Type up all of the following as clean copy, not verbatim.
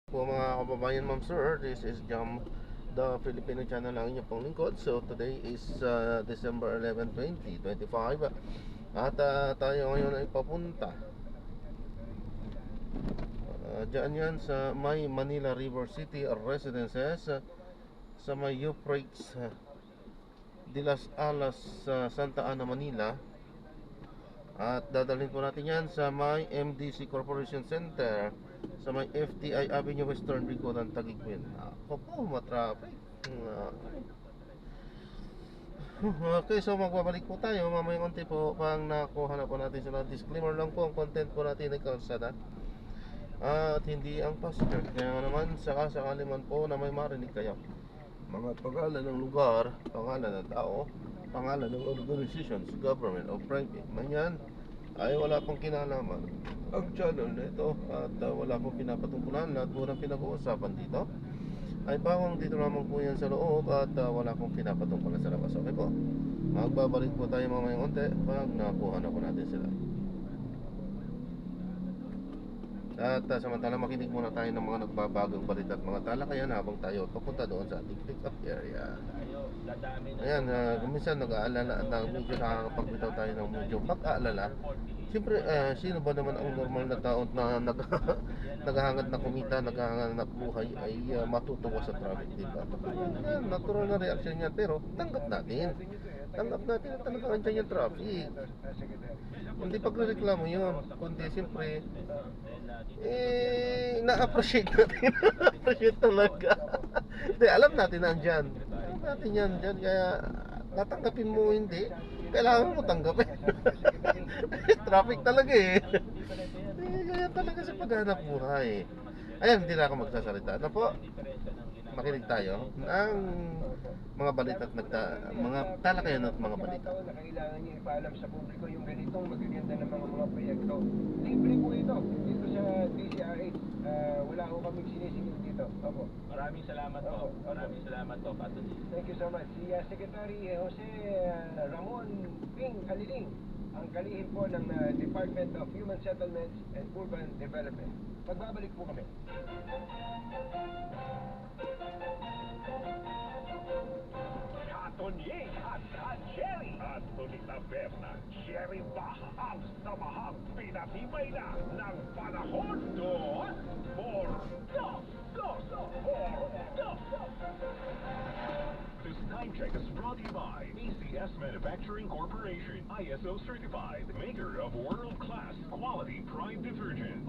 Po mga kababayan, ma'am sir, this is Jam, the Filipino channel lang inyong pong lingkod. So today is December 11, 2025. At tayo ngayon ay papunta dyan yan sa may Manila River City Residences, sa may Euphrates de las Alas sa Santa Ana, Manila. At dadalhin po natin yan sa may MDC Corporation Center, sa may FTI Avenue Western Bicotan, Taguig. Ako po, matraffic. Okay, so magbabalik po tayo mamayang konti po pang nakuha na po natin sila. Disclaimer lang po, ang content po natin ay kalsada at hindi ang passenger. Kaya naman, sakasakali man po na may marinig kayo mga pangalan ng lugar, pangalan ng tao, pangalan ng organizations, government o private man yan, ay wala pong kinalaman ang channel na ito. At wala pong pinapatungkulan. Lahat po ng pinag-uusapan dito ay bawang dito lamang po yan sa loob. At wala pong pinapatungkulan sa labas. Okay po, magbabalik po tayo mamayang konti pag nakuha na po natin sila. At samantala makinig muna tayo ng mga nagbabagang balita at mga talakayan habang tayo papunta doon sa ating pick-up area. Ayan, minsan nag-aalala at medyo nakakapagbitaw tayo ng medyo pag-aalala. Siyempre, sino ba naman ang normal na tao na naghahangad na kumita, naghahangad na buhay ay matutuwa sa traffic, diba? Ayan, natural na reaction niya, pero tanggap natin. Tanggap natin na talagang andyan yung traffic. Hindi pagreklamo yun, kundi siyempre na-appreciate natin. Na-appreciate talaga. Hindi, alam natin na andyan. Alam natin yan dyan, kaya tatanggapin mo hindi, kailangan mo tanggapin. Traffic talaga eh. Kaya talaga sa paghanap buhay. Ayan, hindi na ako magsasalita. Ano po? Makinig tayo ng mga balita at mga talakayan at mga balita. Na kailangan niyo ipaalam sa publiko yung ganitong magaganda ng mga proyekto. Libre po ito dito sa DCRH. Wala ko kaming sinisingil dito. Opo. Maraming salamat po. Maraming salamat po, Patuloy. Thank you so much. Si Secretary Jose Ramon Ping Aliling, ang kalihim po ng Department of Human Settlements and Urban Development. Magbabalik po kami. Katonying at Jerry at Taberna, Jerry Baha ang samahang pinatibay na ng panahon doon for This time check is brought to you by ACS Manufacturing Corporation, ISO certified, maker of world-class quality Pride detergent.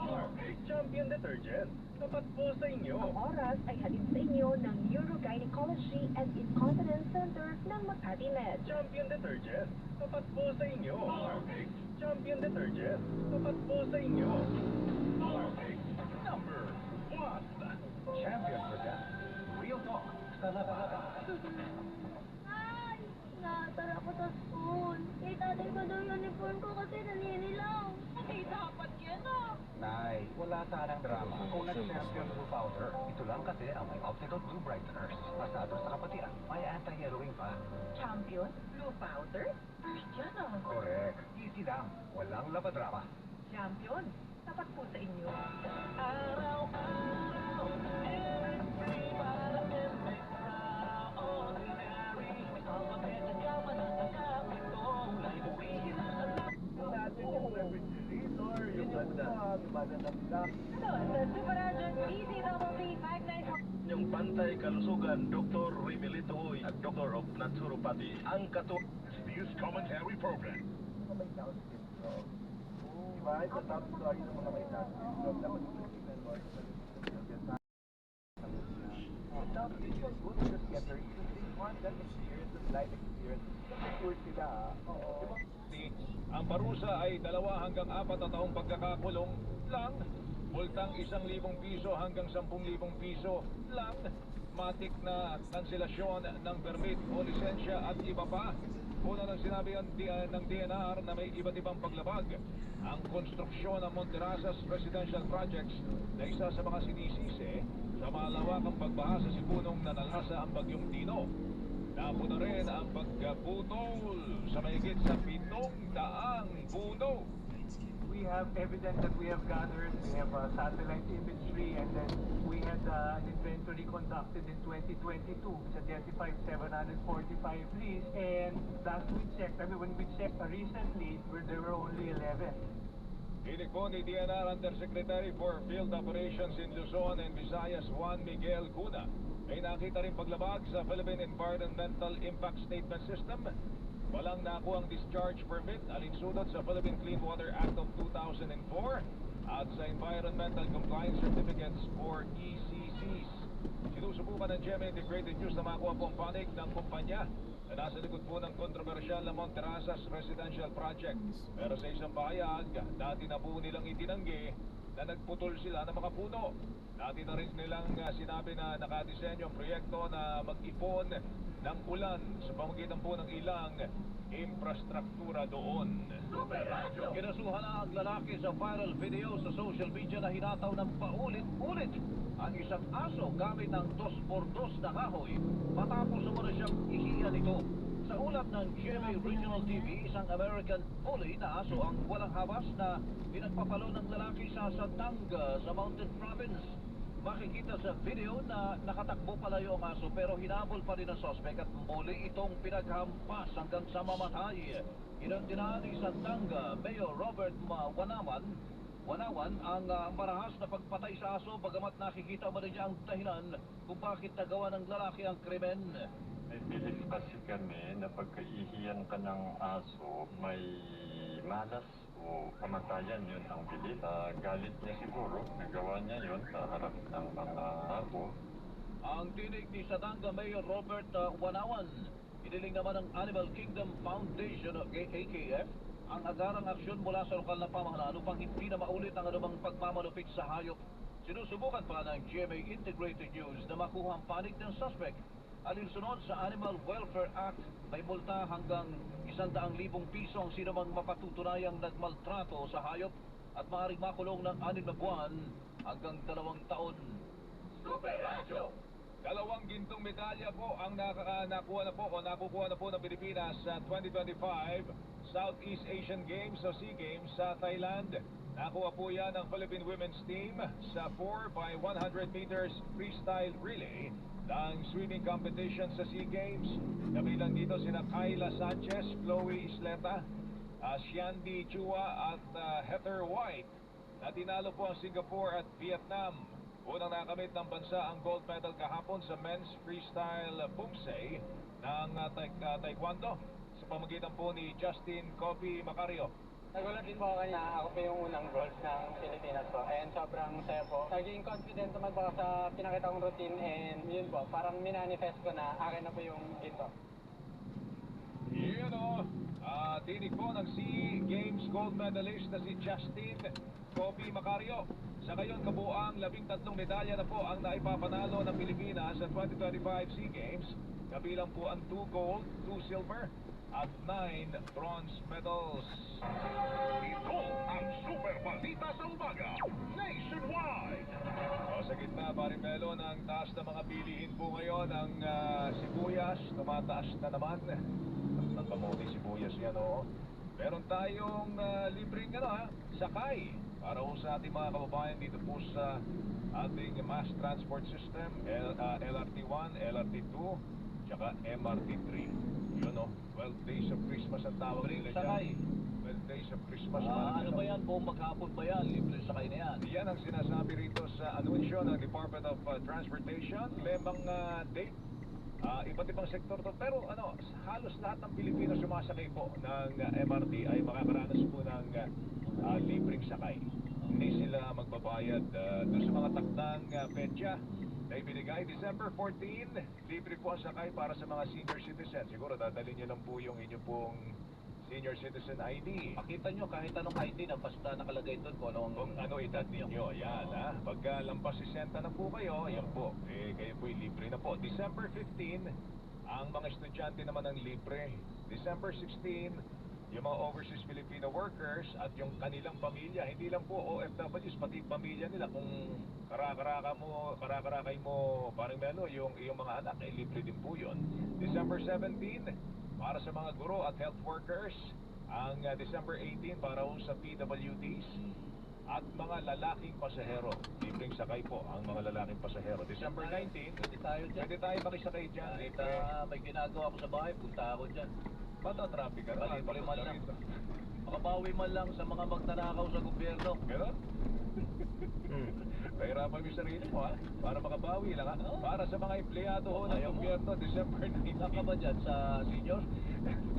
Champion Detergent, tapat po sa inyo. Ang oras ay hatid sa inyo ng Urogynecology and Incontinence Center ng Makati Med. Champion Detergent, tapat po sa inyo. Champion Detergent, tapat po sa inyo. Number 1. Champion Presents Real Talk sa Labada. Ay! Natara ko sa school. Kay tatay ko daw uniform ko kasi naninilaw. Ay, dapat yan ah. Nay, wala sanang drama. Kung nag-champion blue powder, ito lang kasi ang may optical blue brighteners. Pasado sa kapatian, may anti-yellowing pa. Champion? Blue powder? First yan ah. Correct. Easy lang. Walang labadrama. Champion? Tapat po sa inyo. Yung Pantay Kalusugan, Dr. Rimelito Huy at Dr. of Naturopathy, ang News Commentary Program. Diba? Ito top story ng mga may dapat Ang parusa ay 2 hanggang 4 na taong pagkakakulong lang, multang 1,000 piso hanggang 10,000 piso lang, matik na kanselasyon ng permit o lisensya at iba pa. Una nang sinabi ng DNR na may iba't ibang paglabag ang konstruksyon ng Monterasas Residential Projects na isa sa mga sinisisi sa malawakang pagbaha sa Sipunong nanalasa ang bagyong Dino. Napuna rin ang pagputol sa mahigit sa 700 puno. We have evidence that we have gathered. We have satellite imagery, and then we had had an inventory conducted in 2022. It's identified 745 leads, and when we checked recently, there were only 11. Hinig po ni DNR Undersecretary for Field Operations in Luzon and Visayas Juan Miguel Cuna. May nakita rin paglabag sa Philippine Environmental Impact Statement System. Walang nakuhang discharge permit alinsunod sa Philippine Clean Water Act of 2004 at sa Environmental Compliance Certificates or ECCs. Sinusubukan ng GMA Integrated News na makuha po ang panig ng kumpanya na nasa likod po ng kontrobersyal na Monterrasas Residential Project. Pero sa isang pahayag, dati na po nilang itinanggi na nagputol sila ng mga puno. Dati na rin nilang sinabi na nakadisenyo ang proyekto na mag-ipon ng ulan sa pamamagitan po ng ilang infrastruktura doon. Kinasuhan na ang lalaki sa viral video sa social media na hinataw ng paulit-ulit ang isang aso gamit ng 2x2 na kahoy matapos naman siyang ihiyan ito. Sa ulat ng GMA Regional TV, isang American Bully na aso ang walang habas na pinagpapalo ng lalaki sa Santanga sa Mountain Province. Makikita sa video na nakatakbo palayo ang aso pero hinabol pa rin ang suspect at muli itong pinaghampas hanggang sa mamatay. Inandinaan ni Santanga Mayor Robert Wanawan ang marahas na pagpatay sa aso bagamat nakikita mo rin niya ang dahilan kung bakit nagawa ng lalaki ang krimen. May belief kasi kami na pagkaihiyan ka ng aso, may malas o kamatayan, yun ang belief. Galit niya siguro, nagawa niya yun sa harap ng mga tao. Ang tinig ni Santanga Mayor Robert Wanawan, iniling naman ng Animal Kingdom Foundation o AKF ang agarang aksyon mula sa lokal na pamahalaan upang hindi na maulit ang anumang pagmamalupit sa hayop. Sinusubukan pa ng GMA Integrated News na makuha ang panig ng suspect. Alinsunod sa Animal Welfare Act, may multa hanggang 100,000 piso ang sinumang mapatutunayang nagmaltrato sa hayop at maaaring makulong ng 6 na buwan hanggang 2 taon. Super Radio! 2 gintong medalya po ang nakukuha na po ng Pilipinas sa 2025 Southeast Asian Games o SEA Games sa Thailand. Nakuha po yan ng Philippine Women's Team sa 4x100 meters freestyle relay ng swimming competition sa SEA Games. Kabilang dito sina Kyla Sanchez, Chloe Isleta, Shandy Chua at Heather White na tinalo po ang Singapore at Vietnam. Unang nakamit ng bansa ang gold medal kahapon sa men's freestyle pumsay ng taekwondo sa pamagitan po ni Justin Kobe Macario. Nagulat din po ako na ako po yung unang gold ng Pilipinas po and sobrang saya po. Naging confident naman po ako sa pinakita kong routine and yun po, parang minanifest ko na akin na po yung ginto. Yun o, tinig po ng SEA Games gold medalist na si Justin Kobe Macario. Sa ngayon kabuang 13 medalya na po ang naipapanalo ng Pilipinas sa 2025 SEA Games. Kabilang po ang 2 gold, 2 silver at 9 bronze medals. Ito ang Super Balita sa Umaga Nationwide. Sa gitna, Parimelo, ng taas na mga bilihin po ngayon ang sibuyas, tumataas na naman. Ang kamote sibuyas yan, o. Meron tayong libreng sakay para po sa ating mga kababayan dito po sa ating mass transport system, LRT1, LRT2, tsaka MRT3. Yun, 12 days of Christmas ang tawag nila Sakay. dyan. 12 days of Christmas. Ano ba yan? Buong maghapon ba yan? Libre sakay na yan. Yan ang sinasabi rito sa anunsyo ng Department of Transportation. May mga date, iba't ibang sektor to. Pero halos lahat ng Pilipino sumasakay po ng MRT ay makakaranas po ng libreng sakay. Hindi sila magbabayad doon sa mga takdang petsa na ibinigay. December 14, libre po ang sakay para sa mga senior citizen. Siguro dadalhin nyo lang po yung inyo pong senior citizen ID. Makita nyo kahit anong ID na basta nakalagay doon kung Ano edad ninyo, yan Pagka lampas 60 na po kayo, yan po, kayo po'y libre na po. December 15, ang mga estudyante naman ang libre. December 16, yung mga overseas Filipino workers at yung kanilang pamilya, hindi lang po OFWs, pati pamilya nila. Kung karakarakay mo, parang yung mga anak, libre din po yun. December 17, para sa mga guro at health workers. Ang December 18 para sa PWDs. at mga lalaking pasahero. Libreng sakay po ang mga lalaking pasahero. December 19, pwede tayo makisakay dyan. Libre. May ginagawa ko sa bahay, punta ako dyan. Bata traffic ka naman. Libre man lang. Makabawi man lang sa mga magnanakaw sa gobyerno. Ganon? Pahirapan mo yung sarili mo, ha? Para makabawi lang, ha? Para sa mga empleyado ho ng gobyerno, December 19. Saka ba dyan sa senior?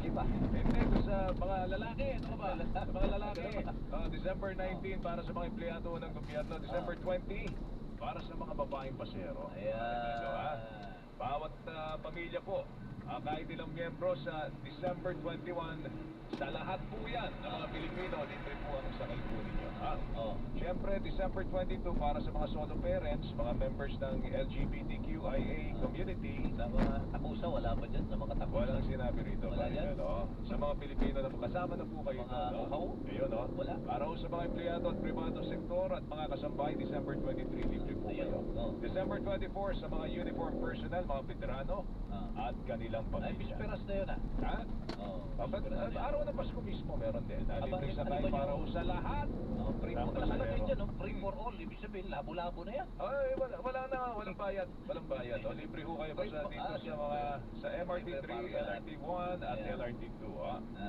Iba. Hindi, sa mga lalaki, ano ba? Sa mga lalaki. December 19 para sa mga empleyado ng gobyerno. December 20 para sa mga babaeng pasero. Ayan. Bawat pamilya po, kahit ilang miyembro sa December 21, sa lahat po yan ng mga Pilipino, libre po ang sakay po ninyo. Siyempre, December 22 para sa mga solo parents, mga members ng LGBTQIA community. Sa mga takusa, wala ba dyan? Sa mga takusa? Walang sinabi rito. Wala dyan? Sa mga Pilipino na kasama na po kayo. Mga uhaw? Ayun, no? Wala. Para ho sa mga empleyado at privado sektor at mga kasambahay, December 23, libre po kayo. December 24 sa mga uniform personnel, mga veterano at kanilang Ay, pamilya. bisperas na yun, ha? Ha? Araw ng Pasko mismo meron din. Libre sakay para ho sa lahat. Free for all. Nakalagay dyan, no? Free for all. Ibig sabihin, labo-labo na yan. Ay, walang bayad. Walang bayad. Libre ho kayo basta dito sa mga sa MRT3, LRT1 at LRT2.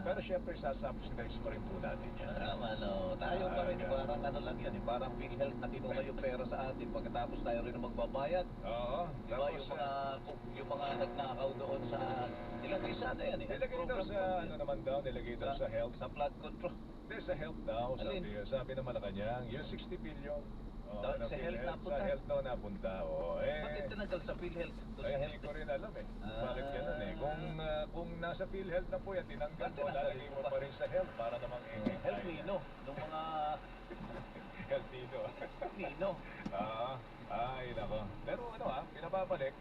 Pero syempre sasubsidize pa rin po natin yan. Naman, tayo pa rin, parang ano lang yan, parang PhilHealth na kinuha yung pera sa atin pagkatapos tayo rin ang magbabayad. Oo. Diba yung mga nagnakaw doon sa nilagay sana yan eh. Nilagay daw sa ano naman daw, nilagay daw sa health. Sa flood control. Hindi, sa health daw. Sabi ng Malacanang, yung 60 billion. Sa health napunta? Sa health daw napunta. Bakit tinanggal sa PhilHealth? Hindi ko rin alam eh. Bakit ganun eh. Kung nasa PhilHealth na po yan, tinanggal mo, lalagay mo pa rin sa health para namang Health Nino. Nung mga... Health Nino. Nino. Ay, nako. Pero ano pinababalik.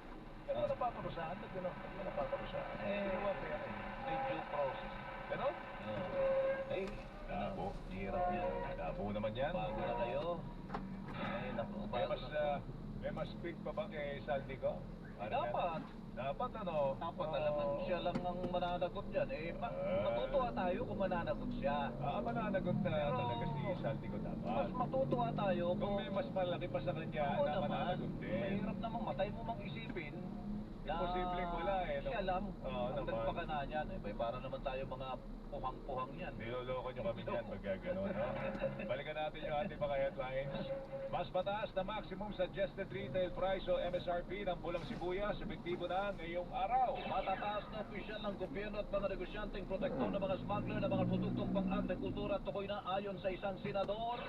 Pero napaparusahan. Napaparusahan. Kinuha ko yan. May due process. Ano? Labo. Hirap yan. Labo naman yan. Bago na kayo. Ay, naku. May mas big pa ba kay Saldi ko? Dapat. Dapat Dapat alaman siya lang ang mananagot dyan. Matutuwa tayo kung mananagot siya. Mananagot na talaga si Saldi ko dapat. Mas matutuwa tayo kung may mas malaki pa sa kanya na mananagot din. Mahirap namang matay mo mang isipin. Imposibleng wala eh. Siya lang. Ang nagpakana niyan. Para naman tayo mga puhang-puhang yan. Niloloko nyo kami dyan pag gano'n. Balikan natin yung ating mga headlines. Mas mataas na maximum suggested retail price o MSRP ng pulang sibuyas epektibo na ngayong araw. Matataas na opisyal ng gobyerno at mga negosyanteng protektor ng mga smuggler ng mga produktong pang-agrikultura at tukoy na ayon sa isang senador.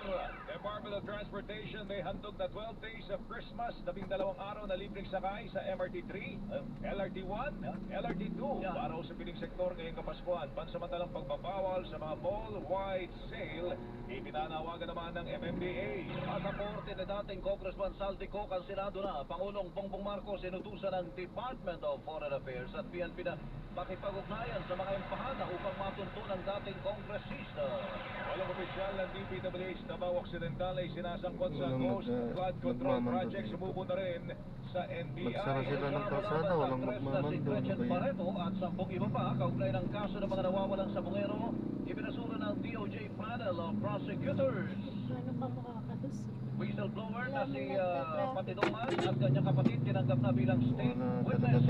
Department of Transportation may handog na 12 days of Christmas, 12 araw na libreng sakay sa MRT3, LRT1, LRT2 para sa piling sektor ngayong Kapaskuhan. Pansamantalang pagbabawal sa mga mall-wide sale, ipinanawagan naman ng MMDA. Pasaporte ni dating Congressman Saldico ang Senado na Pangulong Bongbong Marcos inutusan ng Department of Foreign Affairs at PNP na makipag-ugnayan sa mga empahana upang matunto ng dating kongresista. Walang opisyal ng DPWH Davao Occidental ay sinasangkot sa Coast Flood Control Project. Sumubo na rin sa NBI. Nagsara sila ng kalsada, walang magmamando. Pareto at 10 iba pa kaugnay ng kaso ng mga nawawalang sabongero, ibinasura ng DOJ panel of prosecutors. Ano pa makakatus? Whistleblower na si Patinuman at kanyang kapatid tinanggap na bilang state witness.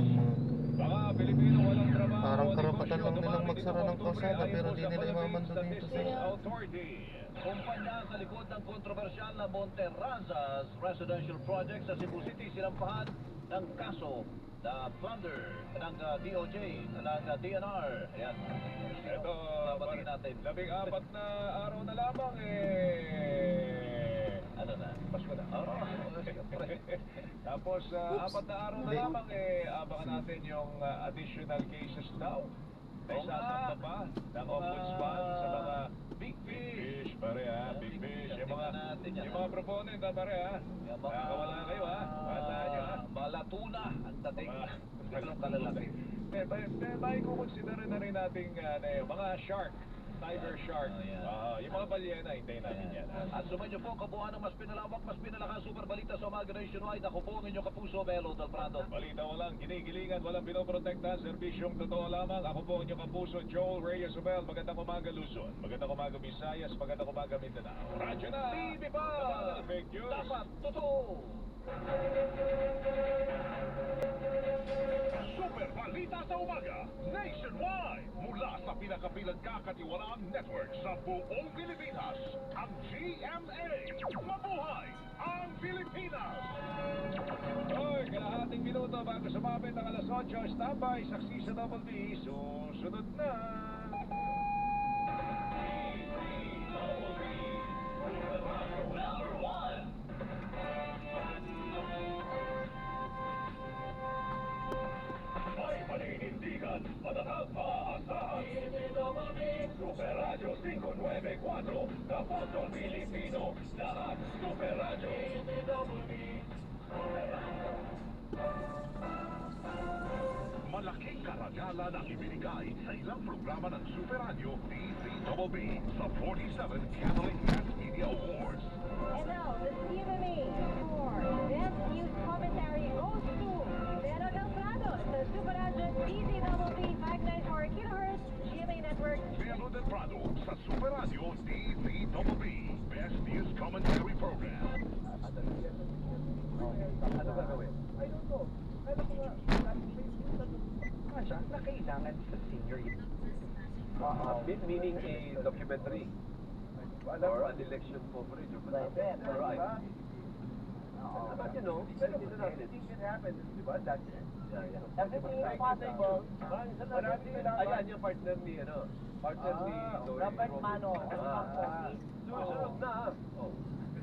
Mga Pilipino walang trabaho. Parang karapatan lang nilang magsara ng kalsada pero di nila imamando dito sa Kumpanya sa likod ng kontrobersyal na Monterrazas Residential Project sa Cebu City sinampahan ng kaso na plunder ng DOJ, ng DNR. Ayan. Ito, babatiin natin. 14 na araw na lamang ano na? Pasko na. Siyempre. Tapos, 4 na araw na lamang abangan natin yung additional cases daw. May sasamba pa ng ombudsman sa mga big fish. Pare big fish. Yung mga proponent pare nakakawala kayo Basahan nyo Malatuna ang dating. Biglang kalalaki. May kukonsidera na rin nating mga shark. tiger shark. Yung mga balyena, hintayin natin yan. At sumainyo po, kabuuan ng mas pinalawak, mas pinalakas super balita sa umaga nationwide. Ako po ang inyong kapuso, Melo Del Prado. Balita walang kinikilingan, walang pinoprotektahan, serbisyong totoo lamang. Ako po ang inyong kapuso, Joel Reyes Obel. Magandang umaga Luzon, magandang umaga Visayas, magandang umaga Mindanao. Radyo na! TV ba? Fake news. Dapat totoo! Super Balita sa Umaga, nationwide, mula sa pinakapilang kakatiwalaang network sa buong Pilipinas, ang GMA. Mabuhay ang Pilipinas! Hoy, kalahating minuto bago sumabit ang alas 8, standby, saksi sa Double B, susunod na. May paninindigan, matatag, maaasahan. Super Radio 594, Kapatol Pilipino, lahat Super Radio. Malaking karagalan ang ibinigay sa ilang programa ng Super Radio DZBB sa 47 Catholic Mass Media Awards. And now, the CMA for Best News Commentary goes to Melo Del Prado sa Super Radio DZBB 594 kHz GMA Network. Melo Del Prado sa Super Radio DZBB Best News Commentary Program. Ano gagawin? I don't know. Alam ko nga, siya na kailangan sa senior year. Meaning a documentary. Or an election coverage. Right. But you know, anything can happen. Diba? That's it. Everything is possible. Ayan yung partner ni, partner ni Robert Mano. Susunod na,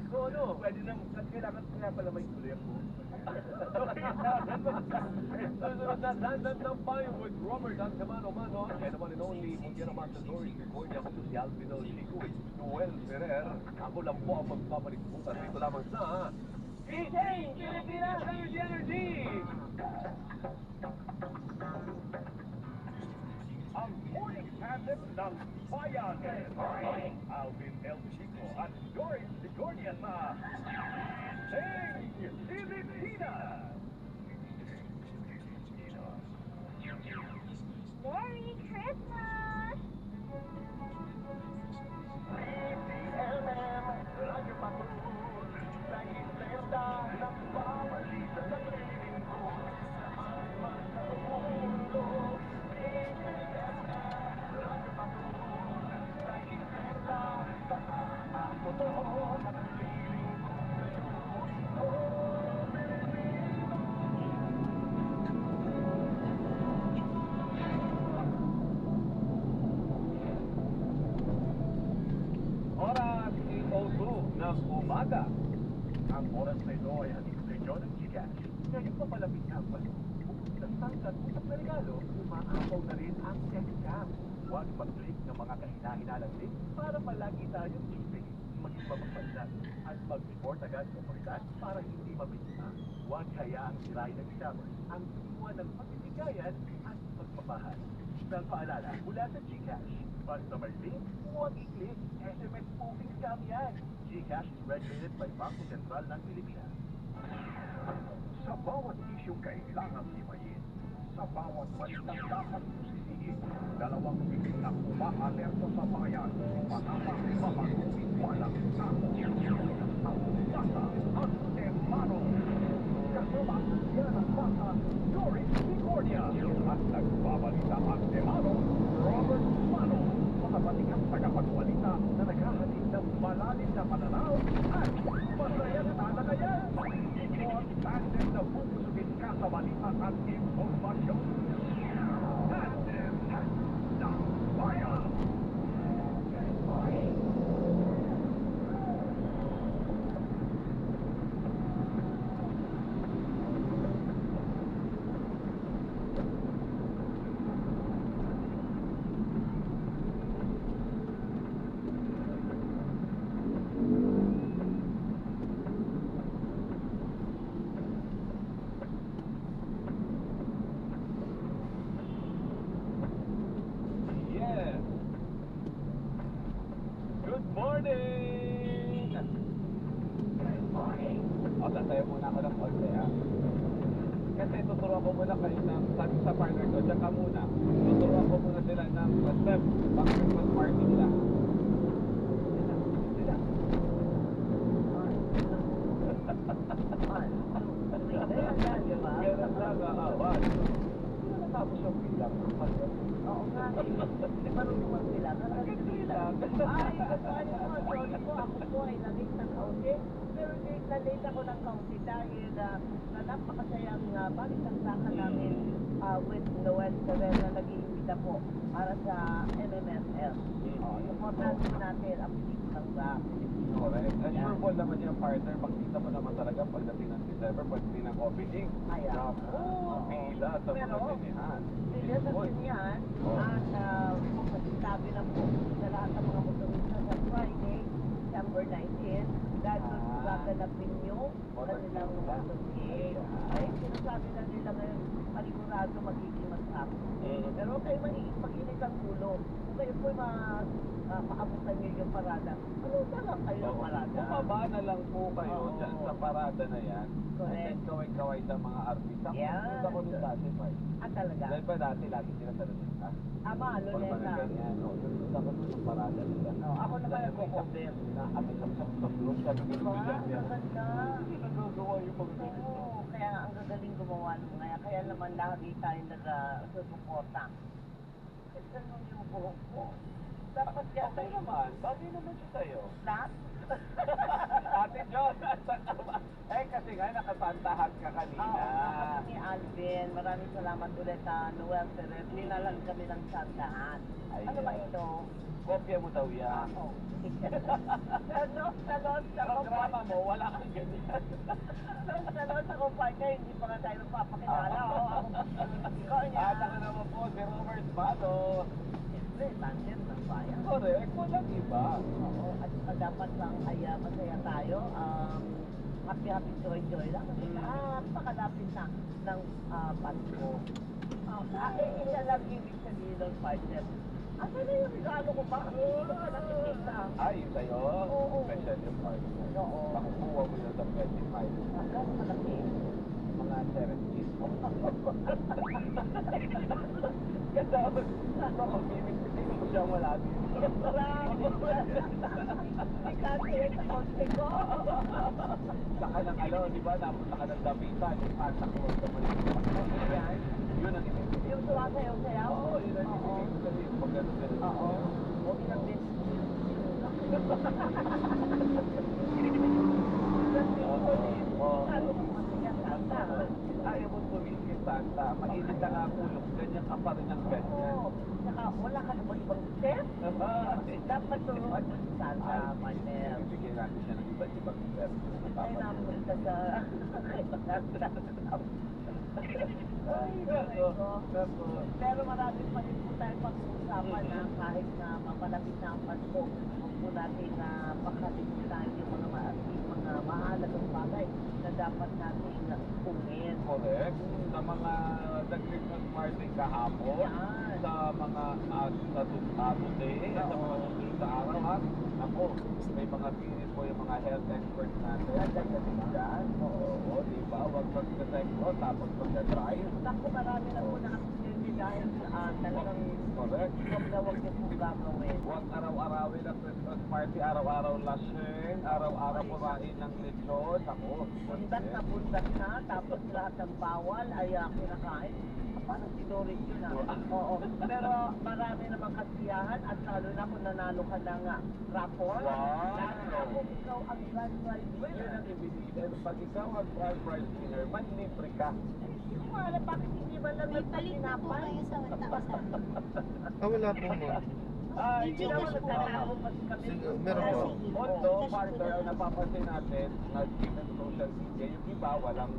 So pwede nang, kailangan ko nga pala may tuloy ako. Susunod na, Dandan ng Payo with Robert Antamano Mano, and naman and only, Mundial Matadores, Recordia, ako si Alvino Chico, Noel Ferrer. Ako lang po ang magbabalik bukas dito lamang sa Gising! Pilipinas! Energy! Ang morning tandem ng bayan. Alvin El Chico at Doris Sigornia sa Sing Pilipinas. Merry Christmas! BBMM, Radyo Patrol, nag-isenda ng babalita sa lingkod. Ang mga mundo, BBMM, Radyo Patrol, nag-isenda sa motor at Oras 8:02 ng umaga. Ang oras na ito ay hatid sa inyo ng Gcash. Ngayon papalapit na ang Pasko. Bukod sa sangkat at na regalo, umaapaw na rin ang Excam. Huwag mag-click ng mga kahina-hinalang link para palagi tayong cheaping. Maging mapagpandan at mag-report agad sa otoridad para hindi mabiktima. Huwag hayaang sirain ng scammers ang iwan ng pagbibigayan at pagpapahal. Isang paalala mula sa Gcash. Basta may link, huwag i-click. SMS spoofing scam yan. Gcash is regulated by Bangko Sentral ng Pilipinas. Sa bawat isyong kailangang himayin, sa bawat balitang dapat pusisiin, dalawang bibig na umaalerto sa bayan, mapapagpapagupit walang sako. Ang basa at Emano. Kasama yan ang basa, Doris Sigornia. At nagbabalita ang Emano, Robert Mano. Mga batikang tagapagbalita na naghahatid ng malalim na pananaw at masayang talakayan. Ito ang tandem na pupusugin ka sa balita at informasyon. Tandem ng bayan. kasi tuturuan ko muna kayo ng, sabi sa partner ko, diyan ka muna. Tuturuan ko muna sila ng step pang Christmas party nila. Sila. Meron lang, one. Hindi na natapos yung bilang. Oo nga eh. Di marunong magbilang. Hindi lang. Ay, sorry po. Ako po ay na-late ng kaunti. Pero na-late ako ng kaunti dahil na napakasayang balitaktakan namin with Noel Ferrer na nag-iimbita po para sa MMFL. Importante po natin ang pelikulang Pilipino. Correct. And sure po naman yung partner, makita mo naman talaga pagdating ng December, pagdating ng opening. Ayan. Pila sa mga sinihan. Sila sa sinyan at sabi na po sa lahat ng mga motorista sa Friday, December 19, dahil gaganapin nyo kanilang motorcade. Ay, sinasabi na nila ngayon, panigurado magiging masarap. Pero kayo mag-init ang ulo. Kung kayo po maabutan nyo yung parada, ano na lang kayo ng parada? Bumaba na lang po kayo dyan sa parada na yan. Correct. And then kaway-kaway sa mga artista. Yan. Punta ko din dati, Pai. Talaga? Dahil ba dati, lagi sila sa Luneta. Luneta. Ganyan. Punta ko doon sa parada nila. Ako naman nagko-cover. Na kami sa vlog, sabi ko Diba? yung Ang ganda. Hindi nagagawa yung mga Oo, kaya ang gagaling gumawa nung nga. Kaya naman lagi tayo nag-susuporta. Kasi nung yung buhok ko. Dapat kaya Okay naman. Bagay naman siya sa'yo. lahat. Ate John, kasi nga nakasantahan ka kanina. Oo, ni Alvin. Maraming salamat ulit Noel Ferrer. Dinalan kami ng sandahan. Ano ba ito? Kopya mo daw yan. Oo. Salon sa Programa mo, wala kang ganyan. Salon sa kumpanya, hindi pa nga tayo nagpapakilala. Ikaw niya. At ako naman po, si Robert Matos. Siyempre, tangent ng bayan. Correct, walang iba. Oo, at dapat lang ay masaya tayo. Happy joy lang. Kasi napakalapit na ng Pasko. Isa lang ibig sabihin ng partner. Asa na yung regalo ko ba? Hindi ko pa nakikita. Ay, sa'yo? Oo. Special yung partner. Oo. Nakukuha mo yun sa 25. Hanggang malaki. Mga 70. Kasi ako, hindi ko siya wala dito. Marami. Hindi kasi sa konti ko. Saka ng di ba, napunta ka ng Dapitan, yung Santa Claus sa Manila. Yan. Yun ang ibig. Yung sumasayaw-sayaw? Oo, yun ang ibig. Kasi pag gano'n-gano'n. Oo. O ilang beses. Ayaw mo tumingin kay Santa. Mainit na nga kulong. Ganyan ka pa rin ang ganyan. Oo. Saka wala ka naman ibang step. Dapat turuan mo si Santa, partner. Bibigyan natin siya ng iba't-ibang step. Ay, napunta sa... Ay, pero marami pa rin po tayo pag-uusapan na kahit na mapalapit na ang Pasko, huwag po natin na pakalimutan yung mga mahalagang bagay na dapat natin kunin. Correct. Sa mga nag-Christmas party kahapon, Yan. sa mga today, sa mga susunod na araw, ako, may mga pinis po yung mga health experts natin. Pagdating dyan, oo, di ba? Huwag mag-detecto, tapos mag-drive. Naku, marami na po nakasindi dahil talagang Correct. huwag na huwag niyo po gagawin. Huwag araw-arawin ang Christmas party, araw-araw lasing, araw-araw purain ng lechon. Ako, Bundak na bundak na, tapos lahat ng bawal ay kinakain. Parang sinurit yun Oo. Pero marami namang kasiyahan at lalo na kung nanalo ka ng rapor. Wow. Lalo na kung ikaw ang grand prize yun winner. ang ibigin. Pag ikaw ang grand prize winner, manlibre ka. Hindi ko alam bakit hindi man lang nagpasinapay. Wala po mo. Hindi naman nagtatao kasi kami. Sige, meron po. Although, partner, ang napapansin natin, nag-given social media, yung iba walang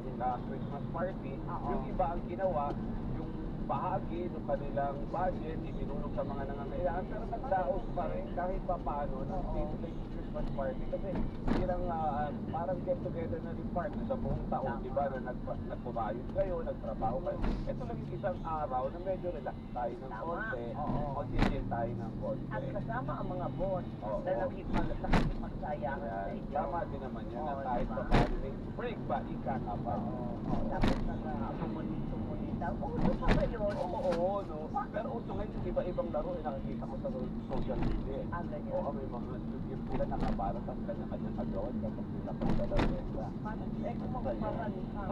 Christmas party, yung iba ang ginawa, yung bahagi ng kanilang budget, ibinulong sa mga nangangailangan, pero nagdaos pa rin kahit pa paano ng state Christmas party kasi bilang parang get together na rin partner sa buong taon, di ba, na nagbabayod kayo, nagtrabaho kayo. Ito lang yung isang araw na medyo relax tayo ng konti, mag-chill tayo ng konti. At kasama ang mga boss Oo. na nakipagsayahan sa Ayan, inyo. tama din naman yan na Oo, kahit diba? pa paano may break ba, ika ka pa. Tapos nag-sumunita. Uso pa ba yun? Oo, no. Pero uso ngayon yung iba-ibang laro eh, nakikita ko sa social media. Ah, ganyan. Oo, may mga yung sila nakabarat ang kanya-kanyang agawan kapag sila pagdalawin. Kung magpaparan ka.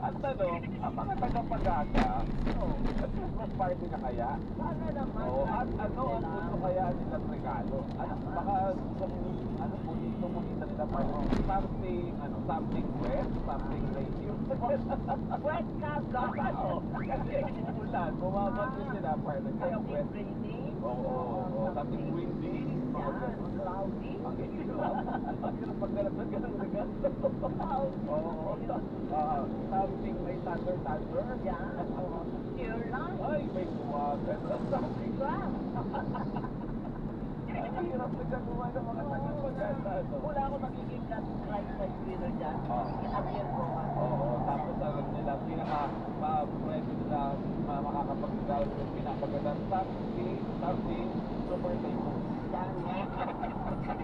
At tanong, ang mga tagapag-asa, Christmas party na kaya? Sana naman. Oo, at ano ang gusto kaya nilang regalo? Baka bonito nila pa. Something wet, something radio. Wet ka, gawin. Kasi ulan, bumabansin sila partner. Kaya wet. Rainy. Oo, something windy. Yan, cloudy. Ang hirap pagdalasan ka ng regalo. Oo, something may thunder. Yan. Cheer lang. Ay, may buwagan. Something Grass. ang hirap nagkagawa ng mga tagapag-asa. Wala ako nakikita sa Twitter dyan. Inabiyan ko ka. Oo, tapos ang nila pinaka-pwede nila makakapag-regalo yung pinapagandang something super table. Yan nga.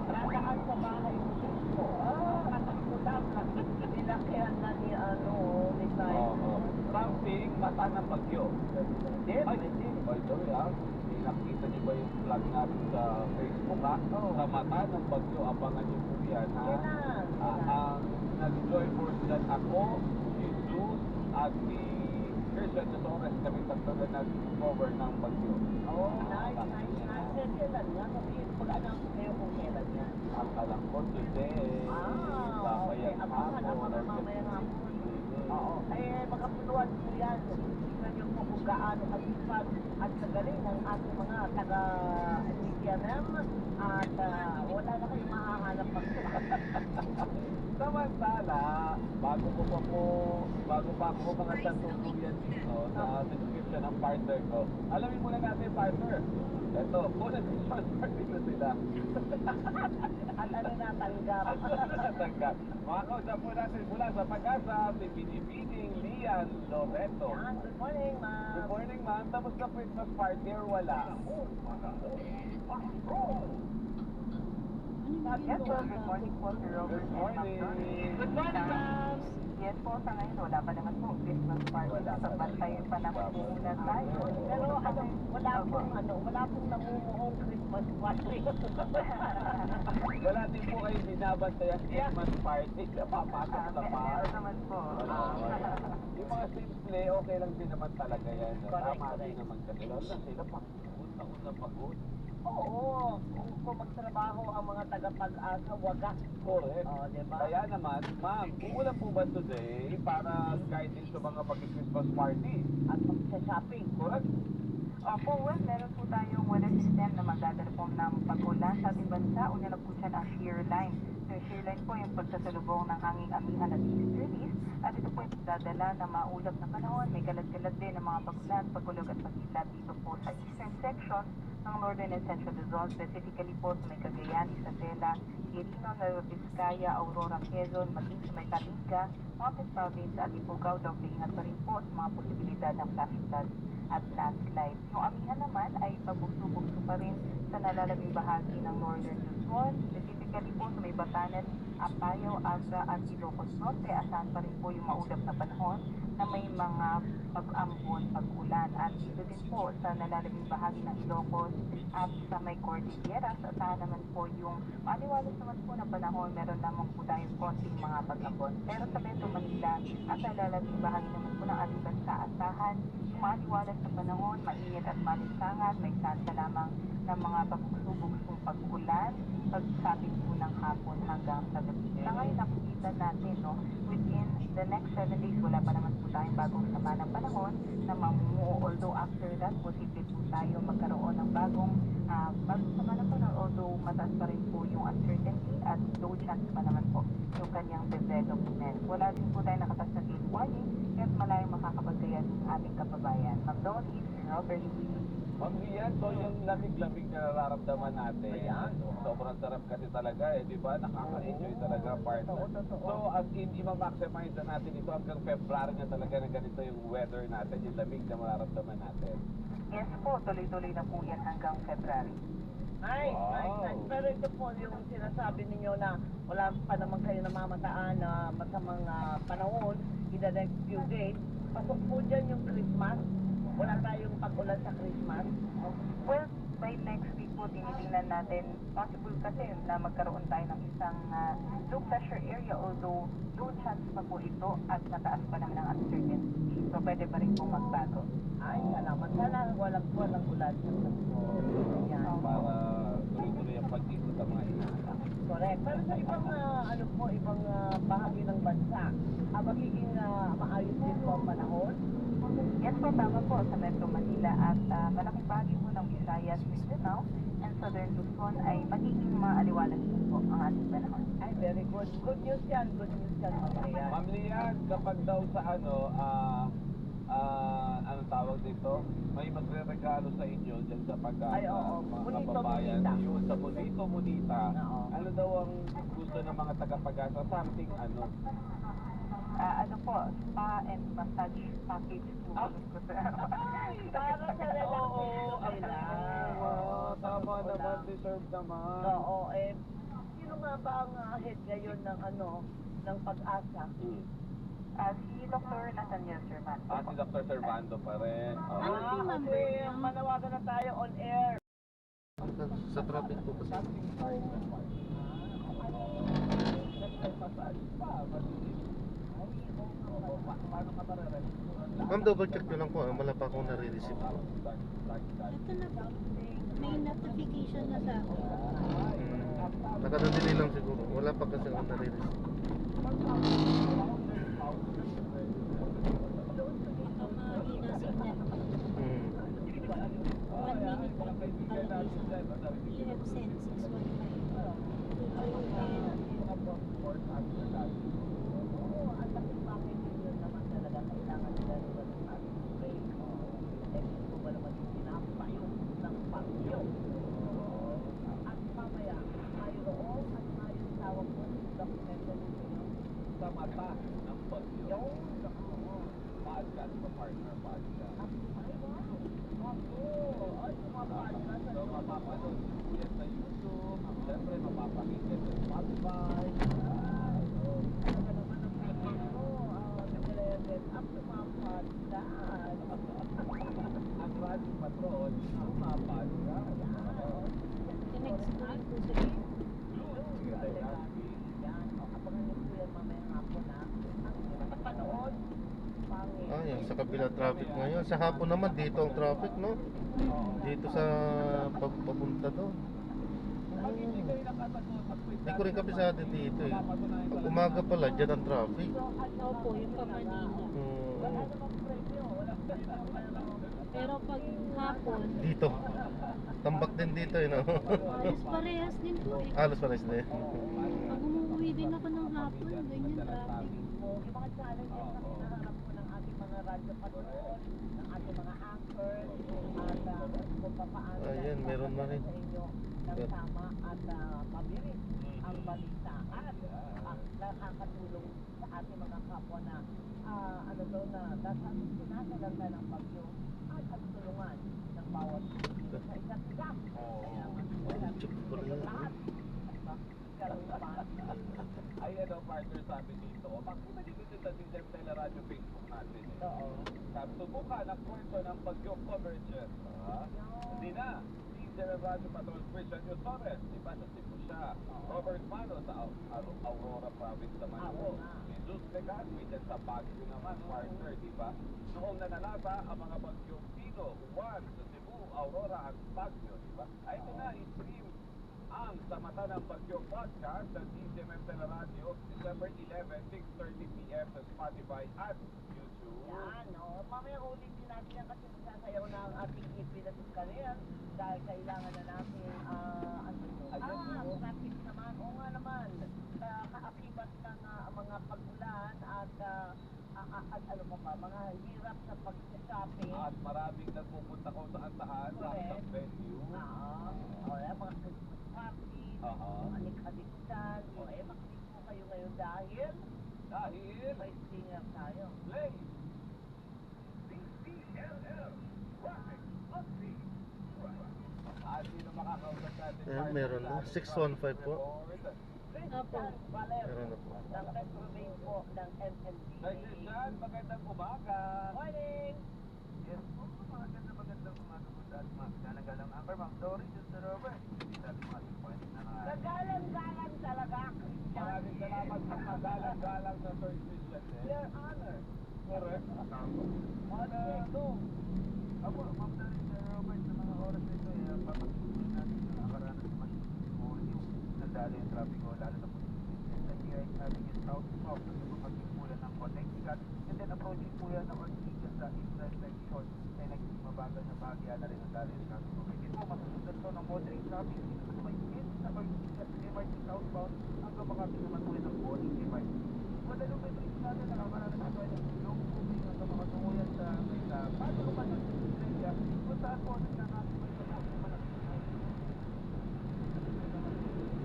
Nadaan sa bahay ko. Anak ko lang. Nilakyan na ni ni Sai. Something mata ng bagyo. Ay, by the way, nakita niyo ba yung vlog natin sa Facebook, ha? Sa mata ng bagyo, abangan niyo po yan, ha? Ang nag-join for that ako, Jesus, at si Christian de Torres, kami tatlo na nag-cover ng bagyo. Nice. Kailan nga? Kasi pag-announce kayo kung kailan yan. Ang alam ko today, Okay. Abangan mamayang hapon. Oo. Makapuluan po yan. Tingnan niyo po kung gaano kasipag at kagaling ng ating mga taga-CTMM at wala na kayong mahahanap pa. Samantala, bago pa ako mga tatutuyan dito sa description ng partner ko, alamin muna natin partner. Ito, muna Christmas party na sila. At ano natanggap? Natanggap. Mga kausap po natin mula sa Pag-asa, si Binibining Lian Loreto. Good morning, ma'am. Good morning, ma'am. Tapos na Christmas party or wala? Yes po, good morning po, Sir Robert. Good morning. Good morning, ma'am. Yes po, sa ngayon, wala pa naman po Christmas party. Sa bantayan pa naman po muna tayo. Pero wala pong namumuong Christmas party. Wala din po kayo binabantayan Christmas party. Papasok sa bar. Meron naman po. Yung mga simple, okay lang din naman talaga yan. Tama din naman kasi. Lalo na sila pagod. Oo. Kung magtrabaho ang mga tagapag-asa, wagas. Correct. Diba? Kaya naman, ma'am, kumulan po ba today para guide din sa mga mag-Christmas party? At mag-shopping. Correct. Po, well, meron po tayong weather system na magdadala po ng pag-ulan sa ating bansa. Una na po siya ng shear line. So, yung shear line po yung pagsasalubong ng hanging amihan at easterlies. At ito po yung magdadala na maulap na panahon. May galat-galat din ng mga pag-ulan, pagkulog at pag-ilat dito po sa eastern section ng northern and central Luzon. Specifically po sa may Cagayan, Isabela, Quirino, Nueva Vizcaya, Aurora, Quezon, maging sa may Kalinga, Mountain Province at Ifugao. Doble ingat pa rin po sa mga posibilidad ng flash flood at landslide. Yung amihan naman ay pabugso-bugso pa rin sa nalalabing bahagi ng northern Luzon, specifically po sa may Batanes, Apayao, Agra at Ilocos Norte. Asahan pa rin po yung maulap na panahon na may mga pag-ambon, pag-ulan. At dito din po sa nalalabing bahagi ng Ilocos at sa may Cordilleras, asahan naman po yung maliwalas naman po na panahon. Meron lamang po tayong konting mga pag-ambon. Pero sa Metro Manila at sa nalalabing bahagi naman po ng ating bansa, asahan yung maliwalas na panahon, mainit at malinsangan, may sansa lamang ng mga pagbugsong pag-ulan, pagsapit po ng hapon hanggang sa gabi. Sa ngayon, nakikita natin, within the next 7 days, wala pa naman po tayong bagong sama ng panahon na mamumuo. Although after that, posible po tayo magkaroon ng bagong sama ng panahon. Although mataas pa rin po yung uncertainty at low chance pa naman po yung kanyang development. Wala din po tayo nakatas na gale warning, kaya't malayong makakapagkaya ng ating kababayan. Ma'am Doris, now, very windy. Ma'am Lian, so yung lamig-lamig na nararamdaman natin, sobrang sarap kasi talaga eh, di ba? Nakaka-enjoy talaga partner. So as in, i-maximize na natin ito hanggang February na talaga na ganito yung weather natin, yung lamig na mararamdaman natin. Yes po, tuloy-tuloy na po yan hanggang February. Nice, nice. Pero ito po yung sinasabi ninyo na wala pa naman kayo namamataan na masamang panahon in the next few days. Pasok po dyan yung Christmas. Wala tayong pag-ulan sa Christmas. Well, by next week po, tinitingnan natin, possible kasi na magkaroon tayo ng isang low pressure area, although low chance pa po ito at mataas pa naman ang uncertainty. So, pwede pa rin pong magbago. Ay, salamat. Sana walang ulan sa Pasko. Yan. Para tuloy-tuloy ang pag-ikot sa mga inaanak. Correct. Pero sa ibang, ibang bahagi ng bansa, magiging maayos din po ang panahon. Yes po, tama po sa Metro Manila at malaking bahagi po ng Visayas, Mindanao, and Southern Luzon ay magiging maaliwalas po ang ating panahon. Ay, very good. Good news yan, mamaya. Ma'am Lian, kapag daw sa anong tawag dito, may magre-regalo sa inyo dyan sa Ay, oo. mga Bonito, kababayan bonita. yun, sa Bonita. Oo. Ano daw ang gusto ng mga taga-Pag-asa? Something ano? Ano po, spa and massage package po. Para sa lalaki nila. Tama naman, deserve naman. Oo, sino nga ba ang head ngayon ng ng Pag-asa? Si Dr. Nathaniel Servando. Si Dr. Servando pa rin. Okay, manawagan na tayo on air. Sa traffic po kasi. Ma'am, double check nyo lang po, wala pa akong nare-receive po. Ito na po. May notification na sa akin. Nakadadili lang siguro, wala pa kasi akong nare-receive. Baka mahina signal. 1 minute lang po. You have sent 615. Oo, ang laking bakit yun naman talaga kailangan nila naman ng ating break. Next ko ba naman yung pinapayo ng bagyo. At mamaya, mayroon at mayroon tawag mo ng documentary Sa mata ng bagyo. yung Podcast sa partner podcast. ay mapapalala sa So, mapapanood yan sa YouTube. Siyempre, mapapakinggan sa Spotify. talaga naman ang bagyo mo. Nag-level up to mga podcast. Ang Radyo Patron, ang mapapanood. The next week po sa Yan, abangan niyo po yan mamayang hapon na. Ang nakapanood, pangit. Yan, sa kabila traffic ngayon. Sa hapon naman, dito ang traffic, no? Dito sa pagpapunta doon. Hindi ko rin kabisado dito eh. Pag umaga pala, dyan ang traffic. Opo, yung pa Manila. Pero pag hapon, Dito. Tambak din dito eh, no? halos parehas din po eh. Halos pares na eh. Pag umuwi din ako ng hapon, ganyan traffic. Yung mga challenges na hinaharap po ng ating mga radyo patron, ng ating mga anchors, at kung paano Ayan, meron na rin. sa inyo ng tama at mabilis ang balita at nakakatulong sa ating mga kapwa na nasa sinasalanta ng bagyo at tulungan ng bawat sa isa't isa. Check ko rin yun. Lahat. Ay, partner sabi dito. Makikita dito sa Diesel Teleradyo Facebook natin. Oo. Sabi, subukan ang kwento ng bagyong coverages. Hindi na. Diesel Radyo Patrol Christian Yusores. Diba sa Cebu siya. Robert Mano sa Aurora Province naman ako. Jesus Legaspi dyan sa Baguio naman, partner, diba? Noong nanalasa ang mga bagyong Pino, Juan, sa Cebu, Aurora at Baguio, diba? Ay, ito na, i-stream ang Sa Mata ng Bagyo podcast sa DZMM Teleradio, December 11, 6:30 p.m. sa Spotify at YouTube. Yan, mamaya ulitin natin yan kasi magsasayaw na ang ating Pilipinas career dahil kailangan na natin, traffic naman. Oo nga naman, kaakibat ng mga pag-ulan at ano pa ba, mga hirap sa pag-shopping. At maraming nagpupunta ko sa antahan sa isang venue. Mga Christmas party, anik-aniksan, makinig po kayo ngayon dahil may stinger tayo. Play! DCLL Traffic Update. Sino makakausap natin? Meron na. 615 po. Opo. Meron na po. Ng Metro Main po ng MMDA. Technician, magandang umaga. Morning! Yes po, magandang umaga po sa ating mga pinanagalang anchor, Ma'am Dory, Mr. Robert. Hindi sa ating mga point na Nagalang-galang talaga, Christian. Maraming salamat sa magalang-galang na Sir Christian. Your Honor. Correct. Ako, Ma'am Dory, Sir Robert, sa mga oras na ito, papatuloy natin na nakaranas naman po yung nandalo yung traffic ko, lalo na po sa GIS Avenue South na pagkipulan ng Connecticut, and then approaching po yan ng Ortigas sa Israel section, ay naging mabagal na bahagya na rin ang dalo yung traffic ko. Hindi po masusundan po ng moderate traffic dito sa may gate sa Ortigas MRT southbound hanggang makapit naman po ng Boni MRT. Guadalupe Bridge natin nakakaranas na tayo ng long moving hanggang makatunguyan sa may patulupan ng Australia kung saan po nagkakasabay sa po yung malaking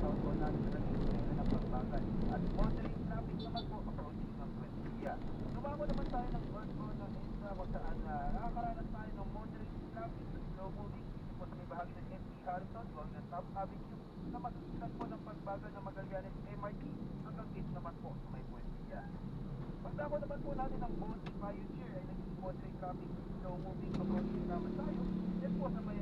southbound natin na naging ng pagbagal at moderate traffic naman po approaching ng 20 year. Lumako naman tayo ng North Corner Extra kung saan nakakaranas tayo ng moderate traffic sa slow moving dito po sa may bahagi ng MP Harrison going ng Top Avenue na masusundan po ng pagbagal ng Magallanes MRT hanggang gate naman po sa may Buendia. Pagdako naman po natin ng Bondi Pioneer ay naging moderate traffic slow moving approaching naman tayo yan po sa may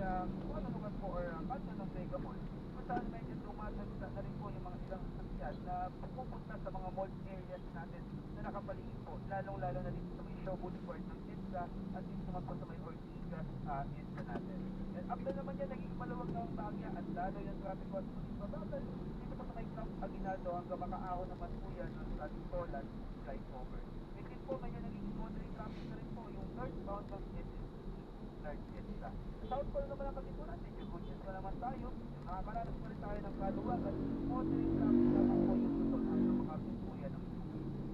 lugar po or kanto ng Vega Mall kung saan medyo dumadagsa na rin po yung mga ilang sasakyan na pupunta sa mga mall areas natin na nakapaligid po lalong-lalo na dito sa may Shaw Boulevard ng EDSA at dito naman po sa may Ortigas EDSA natin. And after naman yan, naging maluwag ng bahagya at lalo yung traffic was mabagal dito po sa may Camp Aguinaldo hanggang makaahon naman po yan sa Tolan flyover. Within po medyo naging moderate traffic na rin po yung northbound ng EDSA. Southbound naman ang katipunan, medyo good news pa naman tayo. Nakakaranas pa rin tayo ng kaluwagan, moderate traffic naman po yung Luzon hanggang makapit po yan ng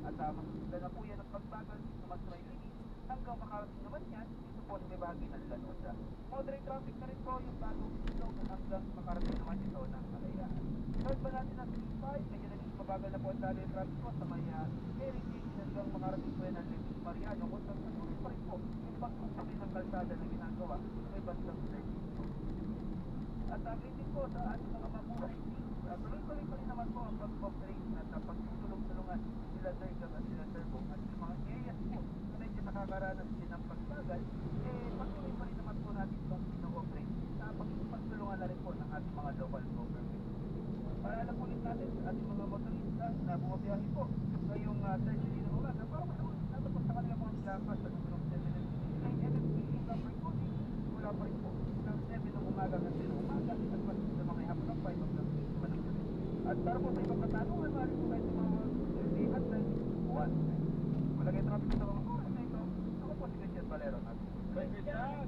at masusundan na po yan ang pagbagal dito mas may limit hanggang makarating naman yan dito po sa may bahagi ng Lanosa. Moderate traffic na rin po yung bagong ilog hanggang makarating naman ito ng Kalayaan. Third ba natin ang 3-5, medyo naging mabagal na po ang dali yung traffic po sa may heritage hanggang makarating po yan ng Levis Mariano kung saan patuloy pa rin po yung pagkukunin ng kalsada na ginagawa sa may bandang 30. At greeting po sa ating mga mabuhay tuloy-tuloy pa rin naman po ang pag-operate at pagtutulong-tulungan sila Dergam at sila Serbo at yung mga areas po na medyo nakakaranas din ng pagbagal patuloy pa rin naman po natin itong pino-operate sa pagtulungan na rin po ng ating mga local government. Paalam ulit natin sa ating mga motorista na bumabiyahe po ngayong Thursday ng umaga para matuloy natin po sa kanilang mga lakas at tulong 7 minutes ay MMDA number coding mula pa rin po ng 7 ng umaga kasi ng umaga at mas sa mga hapon ng 5 hanggang 8 naman ng gabi. At para po sa ibang katanungan, maaaring po kayo tumawag sa hotline 1. Wala kayo traffic sa mga oras na ito. Ako po si Christian Valero natin. Christian!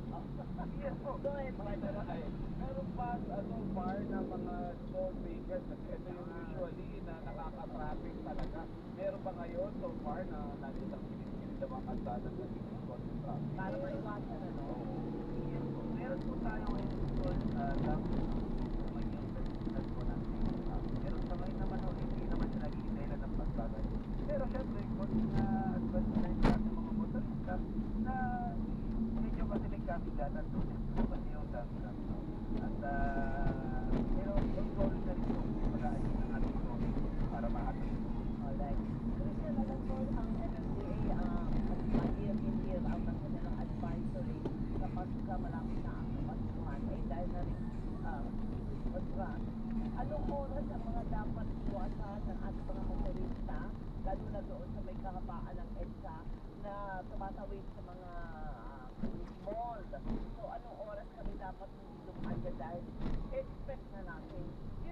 Yes po. Go ahead, Meron pa so far na mga toll makers kasi ito yung usually na nakaka-traffic talaga. Meron pa ngayon so far na nandito ang pinipili ng mga kalsada na nagkikot ng traffic. Para maiwasan Yes po. Meron po tayo ngayon tol dapat magyong services po natin. Pero sa ngayon naman hindi naman siya naging dahilan ng pagbagal. Pero syempre, kung advance na rin sa ating mga motorista na medyo kasi nagkabigatan doon kasi yung dami at pero yung goal na rin po pag-aayos ng ating goal para mahatid. Alright. Christian, alam ko ang MMDA year-in-year ang ng advisory kapag malapit na ang pagkuhan ay dahil na rin pag-run. Anong oras ang mga dapat iwasan ng ating mga motorista lalo na doon sa may kakapaan ng EDSA na tumatawid sa mga mall. So anong oras kami dapat hindi dumaan dyan dahil expect na natin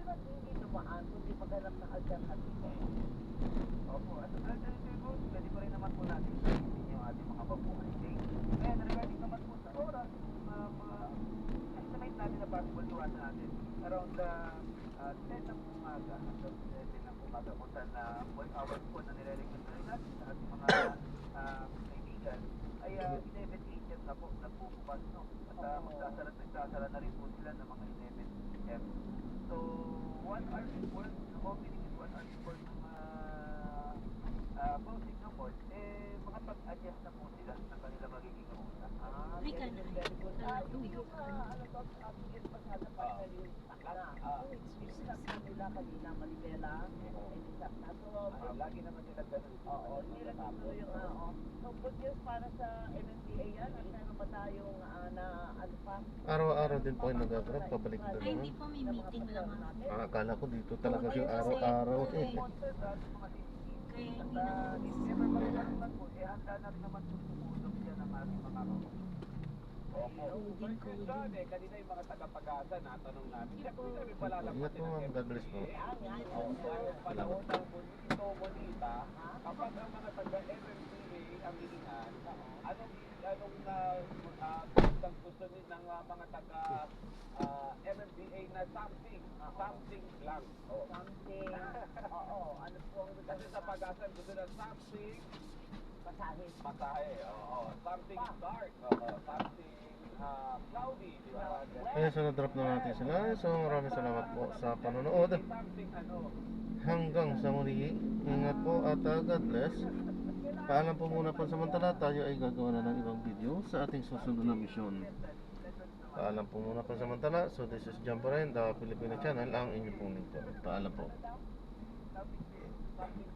hindi dumaan kundi maghanap ng alternative. Opo, at alternative po, pwede po rin naman po natin sabihin yung ating mga babuhay day. And regarding naman po sa oras, estimate natin na possible iwasan natin around 10 ng umaga hanggang 7 ng umaga kung saan 1 hour po na nire-recommend rin natin sa ating mga kaibigan report, ng opening report at report ng closing report, makapag-adjust na po sila sa kanila magiging ruta. Very good. Yung biggest pasada pa yung takla. Isap na nila kanina, Manibela, and isap na. So, Lagi naman nila ganun. oo, nilagay yung So, good news para sa MMDA yan. At meron ba tayong na ano pa? Araw-araw din po yung nag-grab, pabalik na Ay, hindi naman. po, may meeting lang ako. Akala ko dito talaga yung araw-araw eh. Kaya hindi na If ever magkakaroon po, handa na rin naman po tumulong yan ang ating mga kapatid. Coding, coding. Kanina yung mga taga-pag-asa, natanong namin. Siyempre namin Ingat palalampasin mo ma'am, God bless po. panahon ng Bonito Bonita, kapag ang mga taga-MMDA ang hilingan, anong gusto ng mga taga MMDA na something lang. Something, oo, ano po ang Kasi sa pag-asa gusto na something pasahe? masahe, something dark, something cloudy, di ba? Ayan, so na-drop na natin sila. So maraming salamat po sa panonood. Something Hanggang sa muli, ingat po at God bless. Paalam po muna pansamantala, tayo ay gagawa na ng ibang video sa ating susunod na misyon. Paalam po muna pansamantala. So this is John Paren, the Filipino Channel, ang inyong pong lingkod. Paalam po. something